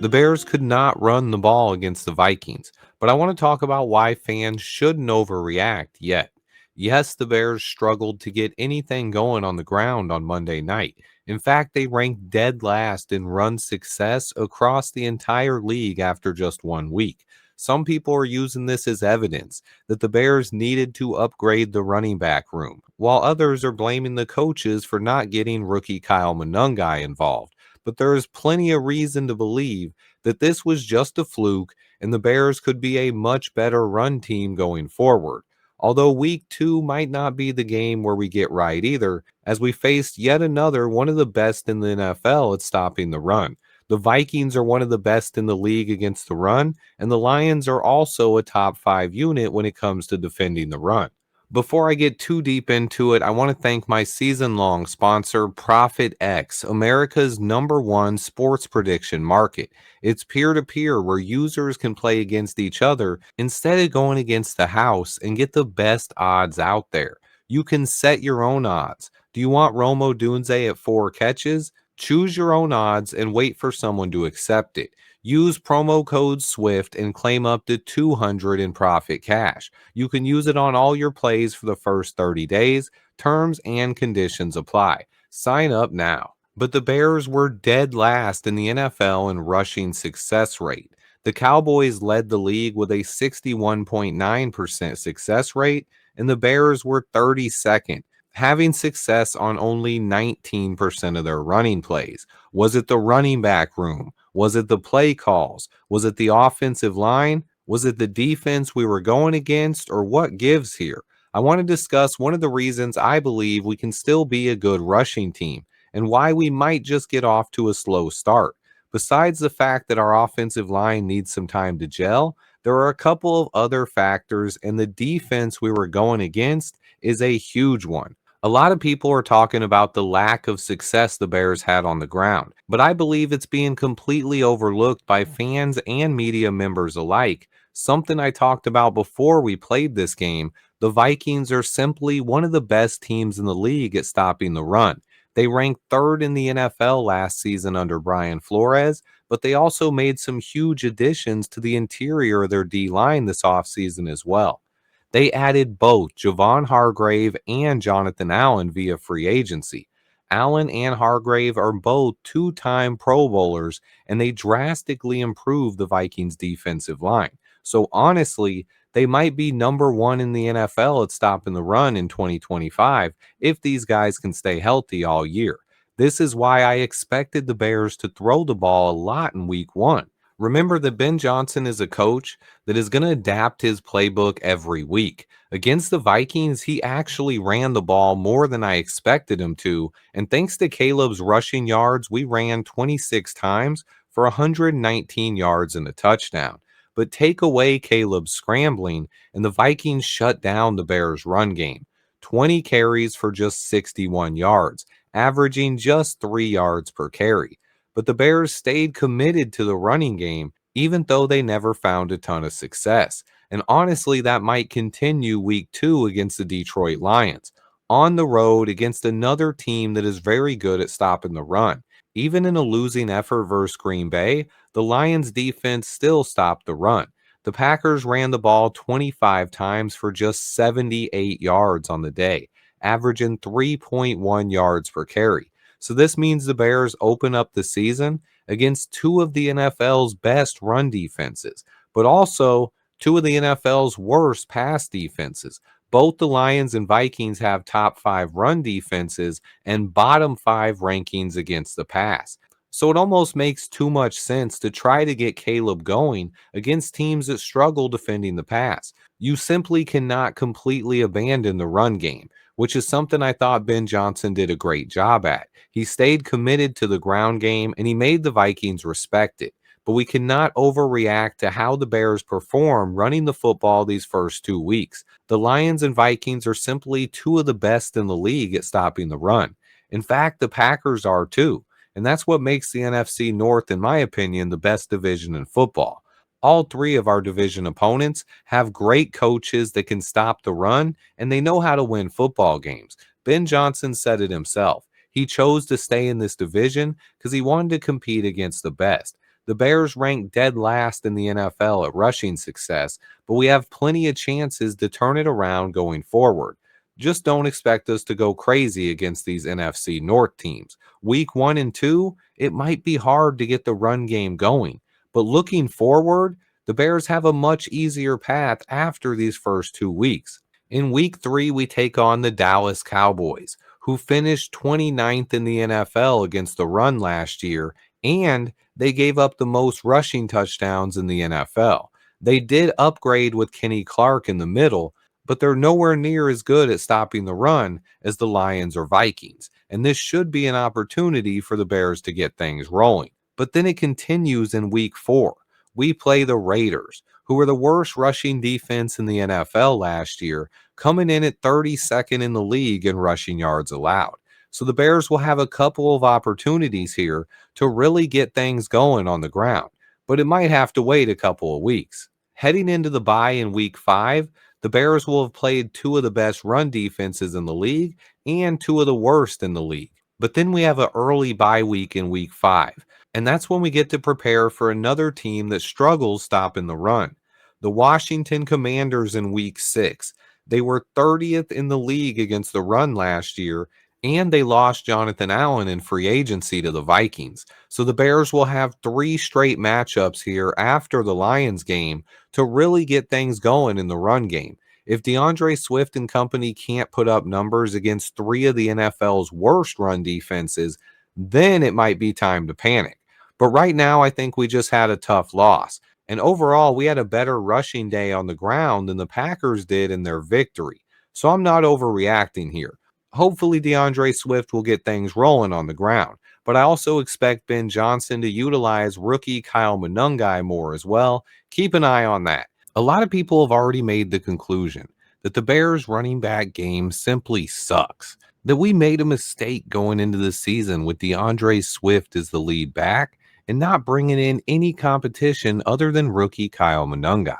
The Bears could not run the ball against the Vikings, but I want to talk about why fans shouldn't overreact yet. Yes, the Bears struggled to get anything going on the ground on Monday night. In fact, they ranked dead last in run success across the entire league after just 1 week. Some people are using this as evidence that the Bears needed to upgrade the running back room, while others are blaming the coaches for not getting rookie Kyle Monungai involved. But there is plenty of reason to believe that this was just a fluke and the Bears could be a much better run team going forward. Although week 2 might not be the game where we get right either, as we faced yet another one of the best in the NFL at stopping the run. The Vikings are one of the best in the league against the run, and the Lions are also a top 5 unit when it comes to defending the run. Before I get too deep into it, I want to thank my season long sponsor, Profit X, America's #1 sports prediction market. It's peer to peer where users can play against each other instead of going against the house and get the best odds out there. You can set your own odds. Do you want Romo Dunze at 4 catches? Choose your own odds and wait for someone to accept it. Use promo code SWIFT and claim up to 200 in profit cash. You can use it on all your plays for the first 30 days. Terms and conditions apply. Sign up now. But the Bears were dead last in the NFL in rushing success rate. The Cowboys led the league with a 61.9% success rate, and the Bears were 32nd, having success on only 19% of their running plays. Was it the running back room? Was it the play calls? Was it the offensive line? Was it the defense we were going against? Or what gives here? I want to discuss one of the reasons I believe we can still be a good rushing team and why we might just get off to a slow start. Besides the fact that our offensive line needs some time to gel, there are a couple of other factors, and the defense we were going against is a huge one. A lot of people are talking about the lack of success the Bears had on the ground, but I believe it's being completely overlooked by fans and media members alike. Something I talked about before we played this game, the Vikings are simply one of the best teams in the league at stopping the run. They ranked third in the NFL last season under Brian Flores, but they also made some huge additions to the interior of their D line this offseason as well. They added both Javon Hargrave and Jonathan Allen via free agency. Allen and Hargrave are both two-time Pro Bowlers, and they drastically improved the Vikings' defensive line. So honestly, they might be #1 in the NFL at stopping the run in 2025 if these guys can stay healthy all year. This is why I expected the Bears to throw the ball a lot in week 1. Remember that Ben Johnson is a coach that is going to adapt his playbook every week. Against the Vikings, he actually ran the ball more than I expected him to, and thanks to Caleb's rushing yards, we ran 26 times for 119 yards and a touchdown. But take away Caleb's scrambling, and the Vikings shut down the Bears' run game. 20 carries for just 61 yards, averaging just 3 yards per carry. But the Bears stayed committed to the running game, even though they never found a ton of success. And honestly, that might continue week 2 against the Detroit Lions, on the road against another team that is very good at stopping the run. Even in a losing effort versus Green Bay, the Lions defense still stopped the run. The Packers ran the ball 25 times for just 78 yards on the day, averaging 3.1 yards per carry. So this means the Bears open up the season against two of the NFL's best run defenses, but also two of the NFL's worst pass defenses. Both the Lions and Vikings have top 5 run defenses and bottom 5 rankings against the pass. So it almost makes too much sense to try to get Caleb going against teams that struggle defending the pass. You simply cannot completely abandon the run game, which is something I thought Ben Johnson did a great job at. He stayed committed to the ground game and he made the Vikings respect it. But we cannot overreact to how the Bears perform running the football these first 2 weeks. The Lions and Vikings are simply two of the best in the league at stopping the run. In fact, the Packers are too. And that's what makes the NFC North, in my opinion, the best division in football. All three of our division opponents have great coaches that can stop the run, and they know how to win football games. Ben Johnson said it himself. He chose to stay in this division because he wanted to compete against the best. The Bears rank dead last in the NFL at rushing success, but we have plenty of chances to turn it around going forward. Just don't expect us to go crazy against these NFC North teams. Week 1 and 2, it might be hard to get the run game going, but looking forward, the Bears have a much easier path after these first 2 weeks. In week 3, we take on the Dallas Cowboys, who finished 29th in the NFL against the run last year, and they gave up the most rushing touchdowns in the NFL. They did upgrade with Kenny Clark in the middle, but they're nowhere near as good at stopping the run as the Lions or Vikings. And this should be an opportunity for the Bears to get things rolling. But then it continues in week 4. We play the Raiders, who were the worst rushing defense in the NFL last year, coming in at 32nd in the league in rushing yards allowed. So the Bears will have a couple of opportunities here to really get things going on the ground, but it might have to wait a couple of weeks. Heading into the bye in week 5, the Bears will have played two of the best run defenses in the league and two of the worst in the league. But then we have an early bye week in week 5, and that's when we get to prepare for another team that struggles stopping the run. The Washington Commanders in week 6. They were 30th in the league against the run last year, and they lost Jonathan Allen in free agency to the Vikings. So the Bears will have 3 straight matchups here after the Lions game to really get things going in the run game. If DeAndre Swift and company can't put up numbers against 3 of the NFL's worst run defenses, then it might be time to panic. But right now, I think we just had a tough loss. And overall, we had a better rushing day on the ground than the Packers did in their victory. So I'm not overreacting here. Hopefully, DeAndre Swift will get things rolling on the ground. But I also expect Ben Johnson to utilize rookie Kyle Monungai more as well. Keep an eye on that. A lot of people have already made the conclusion that the Bears running back game simply sucks. That we made a mistake going into the season with DeAndre Swift as the lead back and not bringing in any competition other than rookie Kyle Monungai.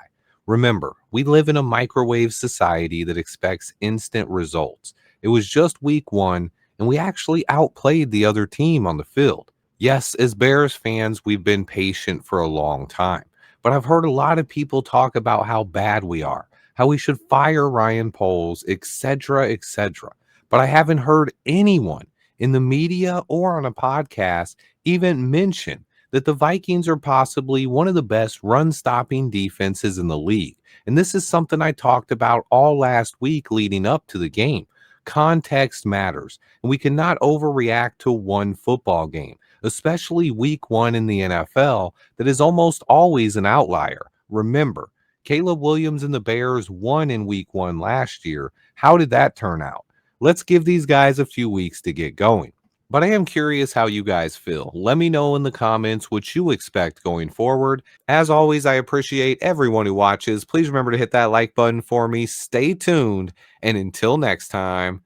Remember, we live in a microwave society that expects instant results. It was just week 1, and we actually outplayed the other team on the field. Yes, as Bears fans, we've been patient for a long time, but I've heard a lot of people talk about how bad we are, how we should fire Ryan Poles, etc., etc. But I haven't heard anyone in the media or on a podcast even mention that the Vikings are possibly one of the best run stopping defenses in the league. And this is something I talked about all last week leading up to the game. Context matters, and we cannot overreact to one football game, especially week 1 in the NFL that is almost always an outlier. Remember, Caleb Williams and the Bears won in week 1 last year. How did that turn out? Let's give these guys a few weeks to get going. But I am curious how you guys feel. Let me know in the comments what you expect going forward. As always, I appreciate everyone who watches. Please remember to hit that like button for me. Stay tuned. And until next time,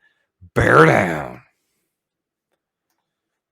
bear down.